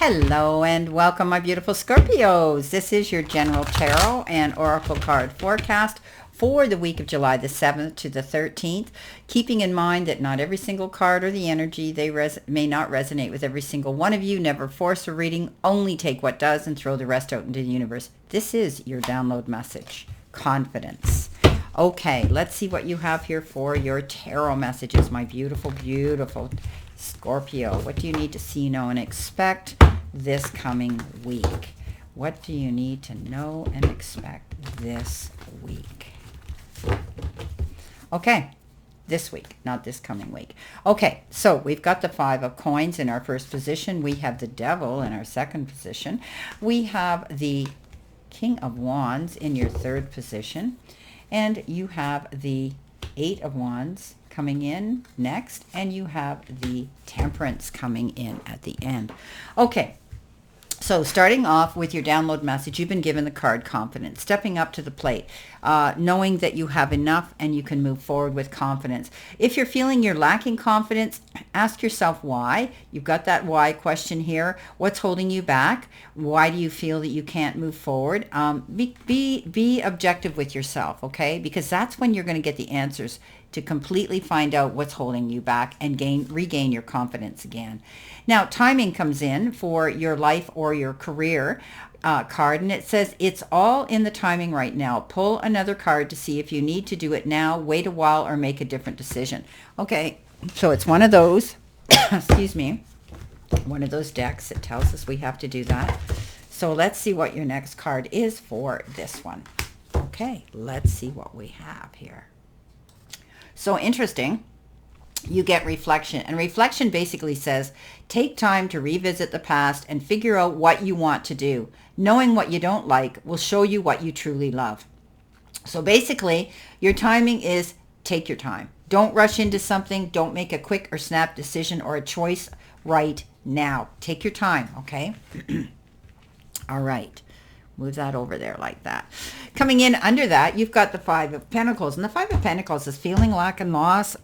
Hello and welcome, my beautiful Scorpios. This is your general tarot and oracle card forecast for the week of July the 7th to the 13th, keeping in mind that not every single card or the energy may not resonate with every single one of you. Never force a reading, only take what does and throw the rest out into the universe. This is your download message. Confidence. Okay, let's see what you have here for your tarot messages, my beautiful, beautiful Scorpio. What do you need to see, know, and expect this coming week? What do you need to know and expect this week? Okay, this week, not this coming week. Okay, so we've got the Five of Coins in our first position. We have the Devil in our second position. We have the King of Wands in your third position. And you have the Eight of Wands coming in next. And you have the Temperance coming in at the end. Okay. So starting off with your download message, you've been given the card Confidence, stepping up to the plate, knowing that you have enough and you can move forward with confidence. If you're feeling you're lacking confidence, ask yourself why. You've got that why question here. What's holding you back? Why do you feel that you can't move forward? Be objective with yourself, okay? Because that's when you're going to get the answers to completely find out what's holding you back and regain your confidence again. Now, timing comes in for your life or your career card, and it says it's all in the timing right now. Pull another card to see if you need to do it now, wait a while, or make a different decision. Okay, so it's one of those, excuse me, one of those decks that tells us we have to do that. So let's see what your next card is for this one. Okay, let's see what we have here. So interesting, you get reflection. And reflection basically says, take time to revisit the past and figure out what you want to do. Knowing what you don't like will show you what you truly love. So basically, your timing is take your time. Don't rush into something. Don't make a quick or snap decision or a choice right now. Take your time, okay? All right. Move that over there like that. Coming in under that, you've got the Five of Pentacles. And the Five of Pentacles is feeling lack and loss,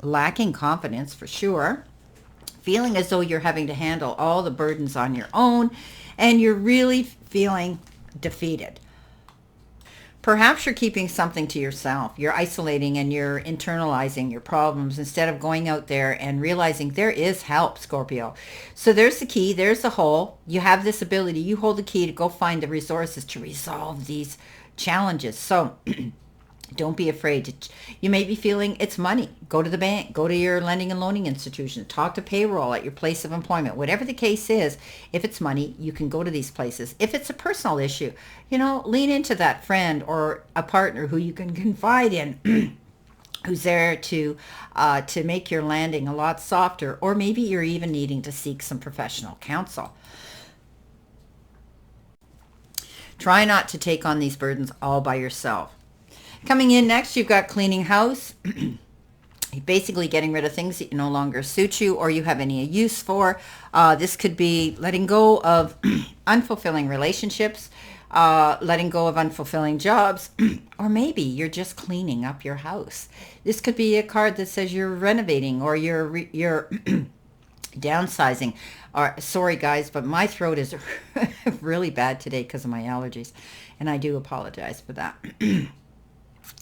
lacking confidence for sure. Feeling as though you're having to handle all the burdens on your own. And you're really feeling defeated. Perhaps you're keeping something to yourself. You're isolating and you're internalizing your problems instead of going out there and realizing there is help, Scorpio. So there's the key. There's the hole. You have this ability. You hold the key to go find the resources to resolve these challenges. So don't be afraid. You may be feeling it's money. Go to the bank. Go to your lending and loaning institution. Talk to payroll at your place of employment. Whatever the case is, if it's money, you can go to these places. If it's a personal issue, lean into that friend or a partner who you can confide in, who's there to make your landing a lot softer. Or maybe you're even needing to seek some professional counsel. Try not to take on these burdens all by yourself. Coming in next, you've got cleaning house. Basically getting rid of things that no longer suit you or you have any use for. This could be letting go of unfulfilling relationships, letting go of unfulfilling jobs, or maybe you're just cleaning up your house. This could be a card that says you're renovating or you're downsizing. Sorry guys, but my throat is really bad today because of my allergies, and I do apologize for that.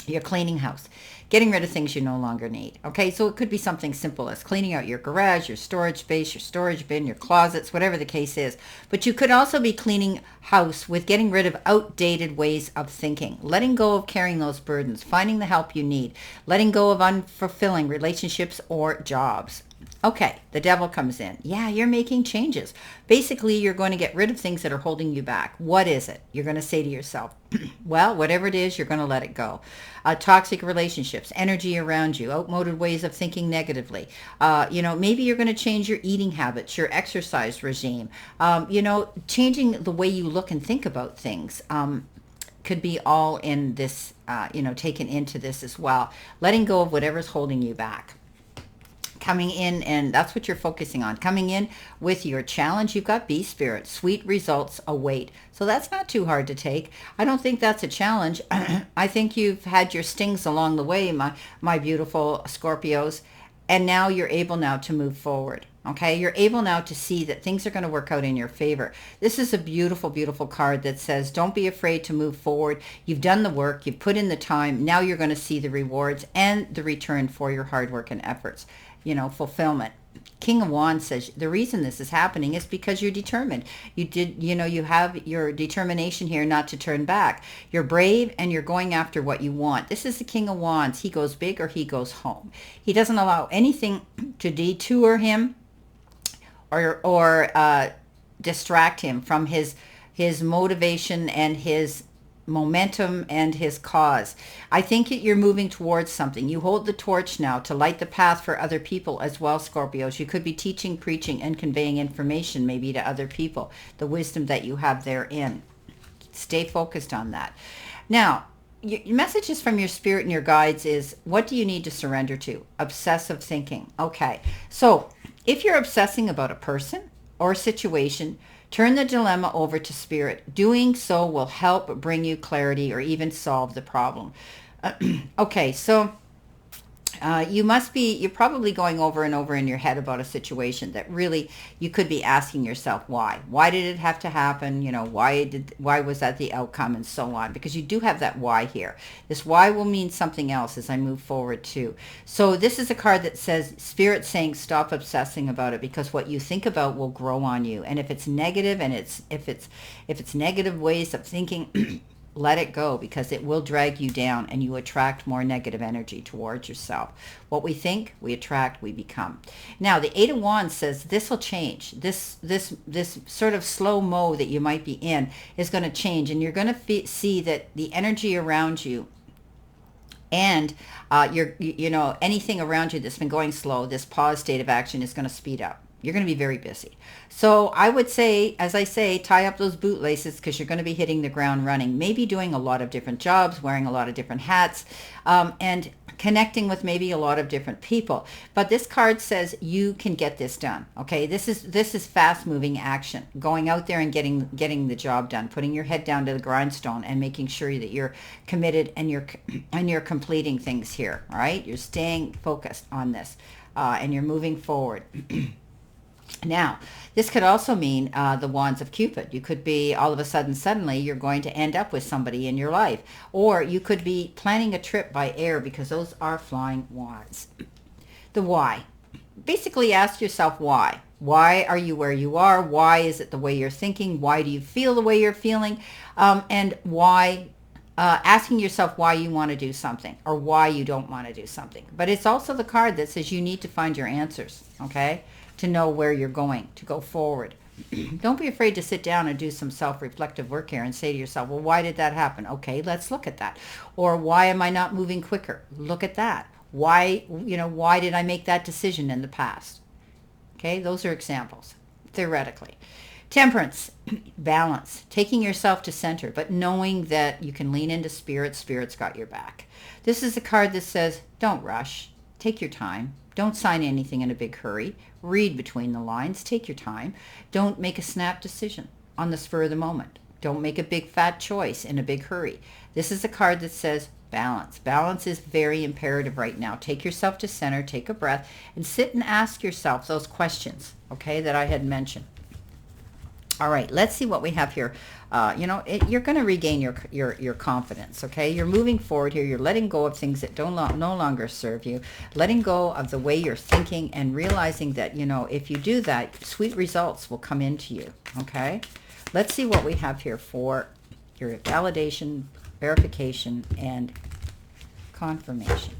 You're cleaning house, getting rid of things you no longer need. Okay, so it could be something simple as cleaning out your garage, your storage space, your storage bin, your closets, whatever the case is. But you could also be cleaning house with getting rid of outdated ways of thinking, letting go of carrying those burdens, finding the help you need, letting go of unfulfilling relationships or jobs. Okay, the Devil comes in. Yeah, you're making changes. Basically, you're going to get rid of things that are holding you back. What is it? You're going to say to yourself, well, whatever it is, you're going to let it go. Toxic relationships, energy around you, outmoded ways of thinking negatively. Maybe you're going to change your eating habits, your exercise regime. Changing the way you look and think about things. Could be all in this, taken into this as well. Letting go of whatever's holding you back. Coming in, and that's what you're focusing on. Coming in with your challenge, you've got Bee Spirit. Sweet results await. So that's not too hard to take. I don't think that's a challenge. I think you've had your stings along the way, my beautiful Scorpios, and now you're able now to move forward. Okay, you're able now to see that things are going to work out in your favor. This is a beautiful, beautiful card that says, don't be afraid to move forward. You've done the work. You've put in the time. Now you're going to see the rewards and the return for your hard work and efforts, fulfillment. King of Wands says the reason this is happening is because you're determined. You have your determination here not to turn back. You're brave and you're going after what you want. This is the King of Wands. He goes big or he goes home. He doesn't allow anything to detour him or distract him from his motivation and his momentum and his cause. I think that you're moving towards something. You hold the torch now to light the path for other people as well, Scorpios. You could be teaching, preaching, and conveying information maybe to other people, the wisdom that you have therein. Stay focused on that. Now, your messages from your spirit and your guides is, what do you need to surrender to? Obsessive thinking. Okay, so if you're obsessing about a person or a situation, turn the dilemma over to spirit. Doing so will help bring you clarity or even solve the problem. Okay, so you're probably going over and over in your head about a situation that really you could be asking yourself why did it have to happen, why was that the outcome, and so on, because you do have that why here. This why will mean something else as I move forward too. So this is a card that says spirit saying stop obsessing about it, because what you think about will grow on you, and if it's negative and if it's negative ways of thinking, let it go, because it will drag you down and you attract more negative energy towards yourself. What we think, we attract, we become. Now, the Eight of Wands says this will change. This sort of slow mo that you might be in is going to change, and you're going to see that the energy around you and anything around you that's been going slow, this pause state of action is going to speed up. You're going to be very busy. So I would say, as I say, tie up those bootlaces, because you're going to be hitting the ground running, maybe doing a lot of different jobs, wearing a lot of different hats, and connecting with maybe a lot of different people. But this card says you can get this done. Okay, this is fast moving action, going out there and getting the job done, putting your head down to the grindstone and making sure that you're committed and you're completing things here. All right, you're staying focused on this and you're moving forward. Now, this could also mean the Wands of Cupid. You could be all of a suddenly you're going to end up with somebody in your life. Or you could be planning a trip by air, because those are flying wands. The why. Basically ask yourself why. Why are you where you are? Why is it the way you're thinking? Why do you feel the way you're feeling? And why... asking yourself why you want to do something or why you don't want to do something. But it's also the card that says you need to find your answers, okay, to know where you're going, to go forward. Don't be afraid to sit down and do some self-reflective work here and say to yourself, well, why did that happen? Okay, let's look at that. Or why am I not moving quicker? Look at that. Why did I make that decision in the past? Okay, those are examples, theoretically. Temperance, balance, taking yourself to center, but knowing that you can lean into spirit. Spirit's got your back. This is a card that says, don't rush. Take your time. Don't sign anything in a big hurry. Read between the lines. Take your time. Don't make a snap decision on the spur of the moment. Don't make a big fat choice in a big hurry. This is a card that says balance. Balance is very imperative right now. Take yourself to center. Take a breath and sit and ask yourself those questions, okay, that I had mentioned. All right, let's see what we have here. You're going to regain your confidence, okay? You're moving forward here. You're letting go of things that no longer serve you, letting go of the way you're thinking, and realizing that, if you do that, sweet results will come into you, okay? Let's see what we have here for your validation, verification, and confirmation.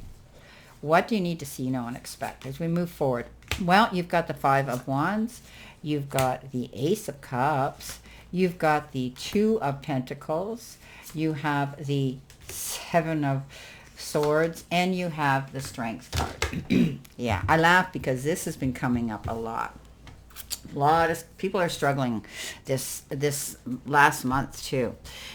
What do you need to see, know, and expect as we move forward? Well, you've got the Five of Wands. You've got the Ace of Cups. You've got the Two of Pentacles. You have the Seven of Swords. And you have the Strength card. Yeah, I laugh because this has been coming up a lot. A lot of people are struggling this last month too.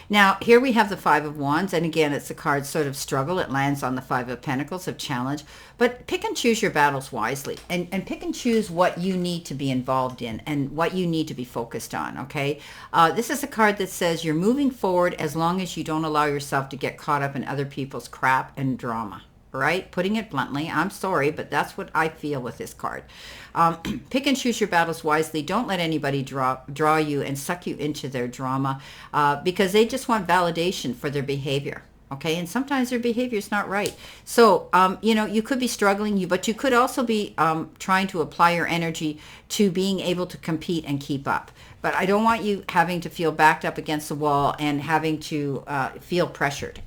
Now, here we have the Five of Wands, and again, it's a card sort of struggle. It lands on the Five of Pentacles of challenge. But pick and choose your battles wisely, and pick and choose what you need to be involved in and what you need to be focused on, okay? This is a card that says you're moving forward as long as you don't allow yourself to get caught up in other people's crap and drama. right? Putting it bluntly, I'm sorry, but that's what I feel with this card. Pick and choose your battles wisely. Don't let anybody draw you and suck you into their drama, because they just want validation for their behavior. Okay, and sometimes their behavior is not right. So, you could be struggling, but you could also be trying to apply your energy to being able to compete and keep up. But I don't want you having to feel backed up against the wall and having to feel pressured.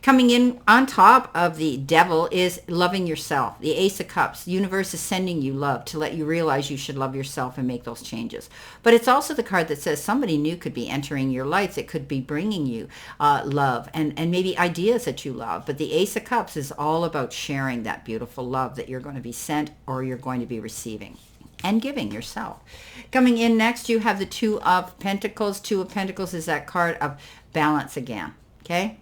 Coming in on top of the devil is loving yourself. The Ace of Cups. The universe is sending you love to let you realize you should love yourself and make those changes. But it's also the card that says somebody new could be entering your life that could be bringing you love and maybe ideas that you love. But the Ace of Cups is all about sharing that beautiful love that you're going to be sent or you're going to be receiving and giving yourself. Coming in next, you have the Two of Pentacles. Two of Pentacles is that card of balance again. Okay.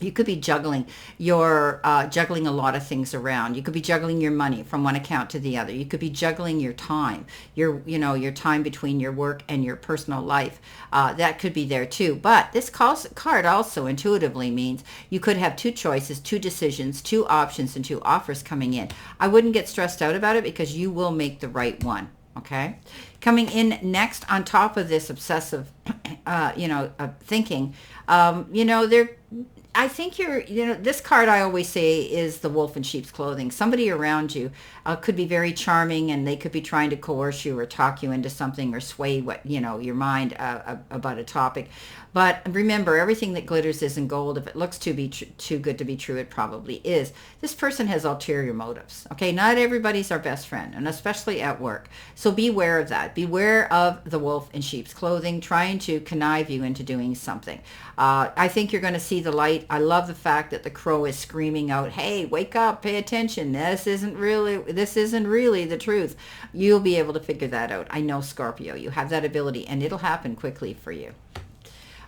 You could be juggling juggling a lot of things around. You could be juggling your money from one account to the other. You could be juggling your time, your time between your work and your personal life. That could be there too. But this card also intuitively means you could have two choices, two decisions, two options, and two offers coming in. I wouldn't get stressed out about it because you will make the right one. Okay. Coming in next on top of this obsessive, thinking, I think this card I always say is the wolf in sheep's clothing. Somebody around you could be very charming and they could be trying to coerce you or talk you into something or sway your mind about a topic. But remember, everything that glitters isn't gold. If it looks too good to be true, it probably is. This person has ulterior motives. Okay, not everybody's our best friend, and especially at work. So beware of that. Beware of the wolf in sheep's clothing trying to connive you into doing something. I think you're going to see the light. I love the fact that the crow is screaming out, "Hey, wake up, pay attention. This isn't really the truth." You'll be able to figure that out. I know, Scorpio, you have that ability, and it'll happen quickly for you.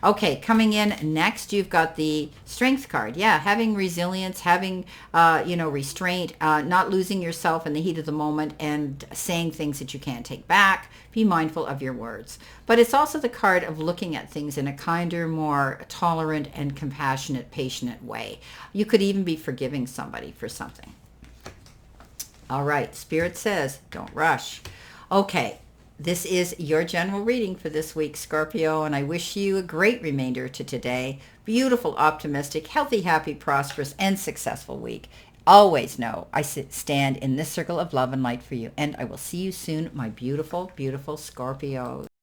Okay, coming in next, you've got the Strength card. Yeah, having resilience, having, restraint, not losing yourself in the heat of the moment and saying things that you can't take back. Be mindful of your words. But it's also the card of looking at things in a kinder, more tolerant and compassionate, patient way. You could even be forgiving somebody for something. All right, Spirit says, don't rush. Okay. This is your general reading for this week, Scorpio, and I wish you a great remainder to today. Beautiful, optimistic, healthy, happy, prosperous, and successful week. Always know I stand in this circle of love and light for you, and I will see you soon, my beautiful, beautiful Scorpios.